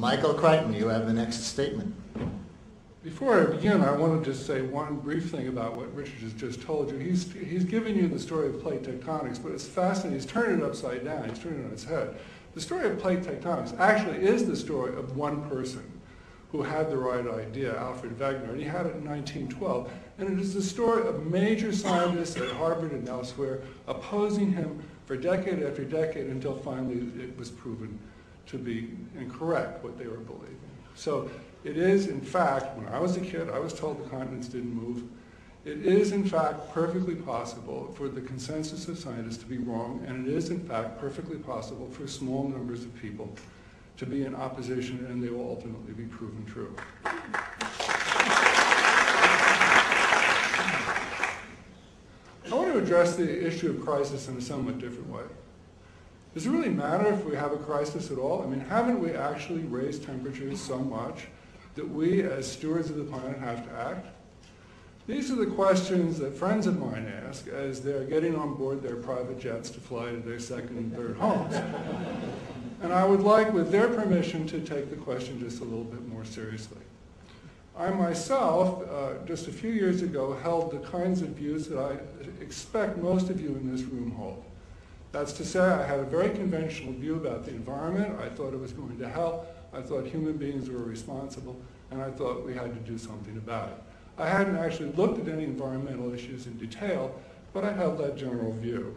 Michael Crichton, you have the next statement. Before I begin, I wanted to say one brief thing about what Richard has just told you. He's given you the story of plate tectonics, but it's fascinating. He's turned it upside down. He's turned it on its head. The story of plate tectonics actually is the story of one person who had the right idea, Alfred Wegener, and he had it in 1912. And it is the story of major scientists at Harvard and elsewhere opposing him for decade after decade until finally it was proven to be incorrect, what they were believing. So it is, in fact, when I was a kid, I was told the continents didn't move. It is, in fact, perfectly possible for the consensus of scientists to be wrong, and it is, in fact, perfectly possible for small numbers of people to be in opposition, and they will ultimately be proven true. I want to address the issue of crisis in a somewhat different way. Does it really matter if we have a crisis at all? I mean, haven't we actually raised temperatures so much that we, as stewards of the planet, have to act? These are the questions that friends of mine ask as they're getting on board their private jets to fly to their second and third homes. And I would like, with their permission, to take the question just a little bit more seriously. I myself, just a few years ago, held the kinds of views that I expect most of you in this room hold. That's to say, I had a very conventional view about the environment. I thought it was going to hell. I thought human beings were responsible, and I thought we had to do something about it. I hadn't actually looked at any environmental issues in detail, but I held that general view.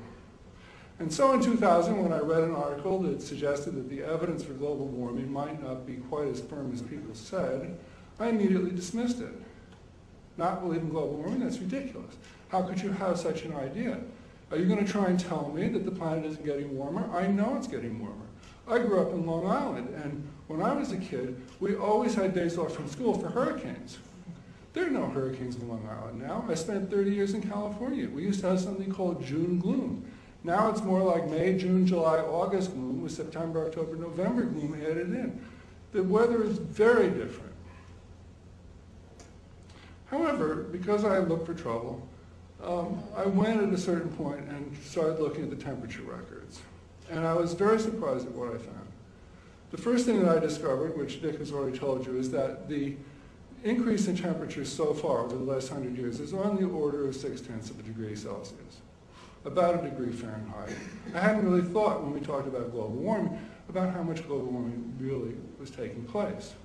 And so in 2000, when I read an article that suggested that the evidence for global warming might not be quite as firm as people said, I immediately dismissed it. Not believe in global warming? That's ridiculous. How could you have such an idea? Are you going to try and tell me that the planet isn't getting warmer? I know it's getting warmer. I grew up in Long Island, and when I was a kid, we always had days off from school for hurricanes. There are no hurricanes in Long Island now. I spent 30 years in California. We used to have something called June gloom. Now it's more like May, June, July, August gloom with September, October, November gloom added in. The weather is very different. However, because I looked for trouble, I went at a certain point and started looking at the temperature records. And I was very surprised at what I found. The first thing that I discovered, which Dick has already told you, is that the increase in temperature so far over the last 100 years is on the order of 0.6 of a degree Celsius, about a degree Fahrenheit. I hadn't really thought when we talked about global warming about how much global warming really was taking place.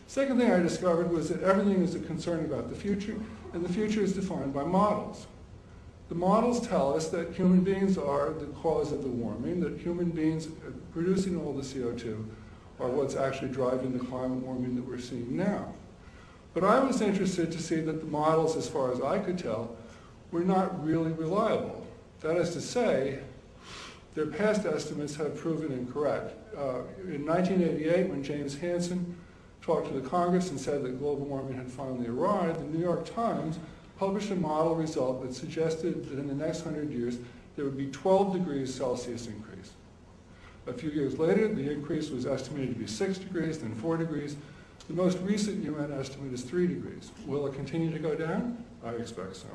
Second thing I discovered was that everything is a concern about the future, and the future is defined by models. The models tell us that human beings are the cause of the warming, that human beings producing all the CO2 are what's actually driving the climate warming that we're seeing now. But I was interested to see that the models, as far as I could tell, were not really reliable. That is to say, their past estimates have proven incorrect. In 1988, when James Hansen talked to the Congress and said that global warming had finally arrived, the New York Times published a model result that suggested that in the next 100 years, there would be 12 degrees Celsius increase. A few years later, the increase was estimated to be 6 degrees, then 4 degrees. The most recent UN estimate is 3 degrees. Will it continue to go down? I expect so.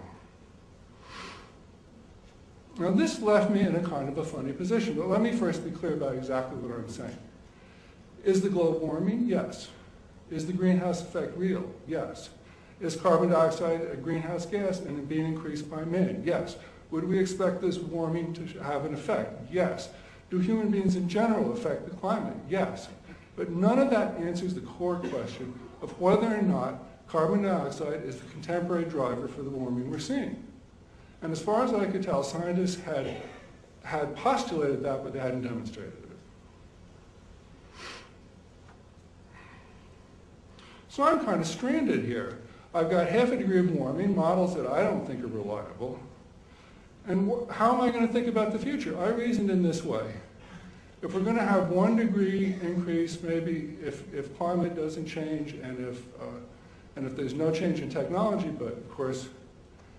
Now this left me in a kind of a funny position, but let me first be clear about exactly what I'm saying. Is the globe warming? Yes. Is the greenhouse effect real? Yes. Is carbon dioxide a greenhouse gas and being increased by man? Yes. Would we expect this warming to have an effect? Yes. Do human beings in general affect the climate? Yes. But none of that answers the core question of whether or not carbon dioxide is the contemporary driver for the warming we're seeing. And as far as I could tell, scientists had postulated that, but they hadn't demonstrated it. So I'm kind of stranded here. I've got half a degree of warming, models that I don't think are reliable. And how am I going to think about the future? I reasoned in this way. If we're going to have 1 degree increase, maybe if climate doesn't change and if there's no change in technology, but of course,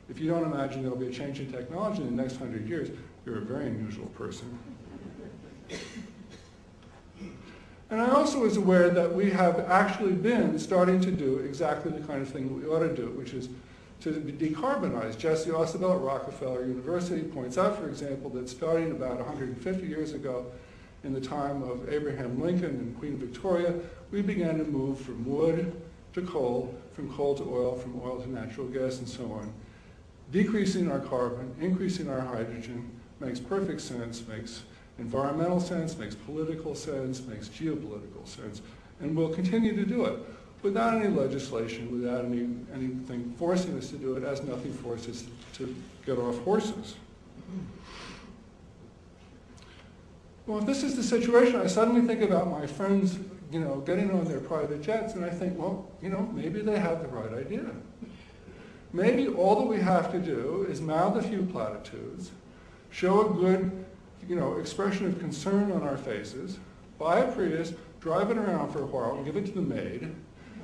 if you don't imagine there'll be a change in technology in the next 100 years, you're a very unusual person. And I also was aware that we have actually been starting to do exactly the kind of thing that we ought to do, which is to decarbonize. Jesse Ausubel at Rockefeller University points out, for example, that starting about 150 years ago, in the time of Abraham Lincoln and Queen Victoria, we began to move from wood to coal, from coal to oil, from oil to natural gas, and so on. Decreasing our carbon, increasing our hydrogen makes perfect sense, makes environmental sense, makes political sense, makes geopolitical sense, and we'll continue to do it without any legislation, without anything forcing us to do it, as nothing forces us to get off horses. Well, if this is the situation, I suddenly think about my friends, getting on their private jets, and I think, well, maybe they have the right idea. Maybe all that we have to do is mouth a few platitudes, show a good, expression of concern on our faces, buy a Prius, drive it around for a while, give it to the maid,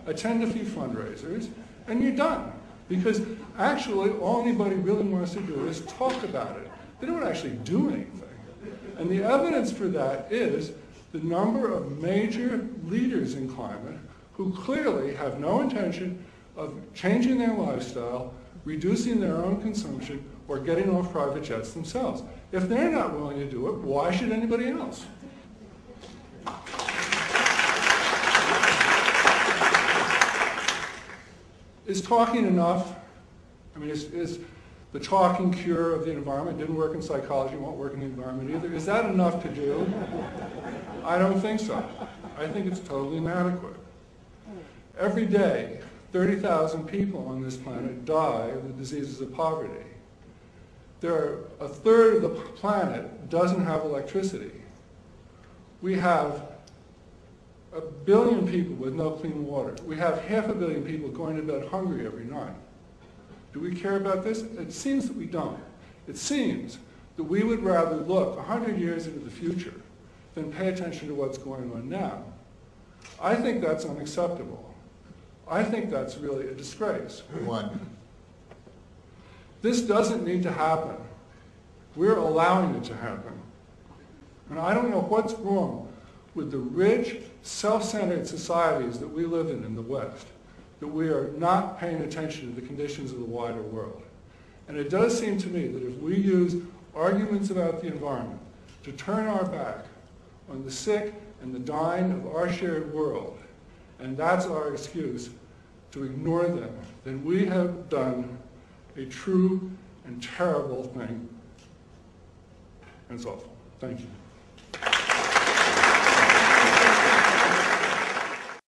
attend a few fundraisers, and you're done. Because actually, all anybody really wants to do is talk about it. They don't actually do anything. And the evidence for that is the number of major leaders in climate who clearly have no intention of changing their lifestyle, reducing their own consumption, or getting off private jets themselves. If they're not willing to do it, why should anybody else? Is talking enough? I mean, is the talking cure of the environment? Didn't work in psychology, won't work in the environment either. Is that enough to do? I don't think so. I think it's totally inadequate. Every day, 30,000 people on this planet die of the diseases of poverty. A third of the planet doesn't have electricity. We have 1 billion people with no clean water. We have 500 million people going to bed hungry every night. Do we care about this? It seems that we don't. It seems that we would rather look 100 years into the future than pay attention to what's going on now. I think that's unacceptable. I think that's really a disgrace. One. This doesn't need to happen. We're allowing it to happen. And I don't know what's wrong with the rich, self-centered societies that we live in the West, that we are not paying attention to the conditions of the wider world. And it does seem to me that if we use arguments about the environment to turn our back on the sick and the dying of our shared world, and that's our excuse to ignore them, then we have done a true and terrible thing. And it's awful. Thank you.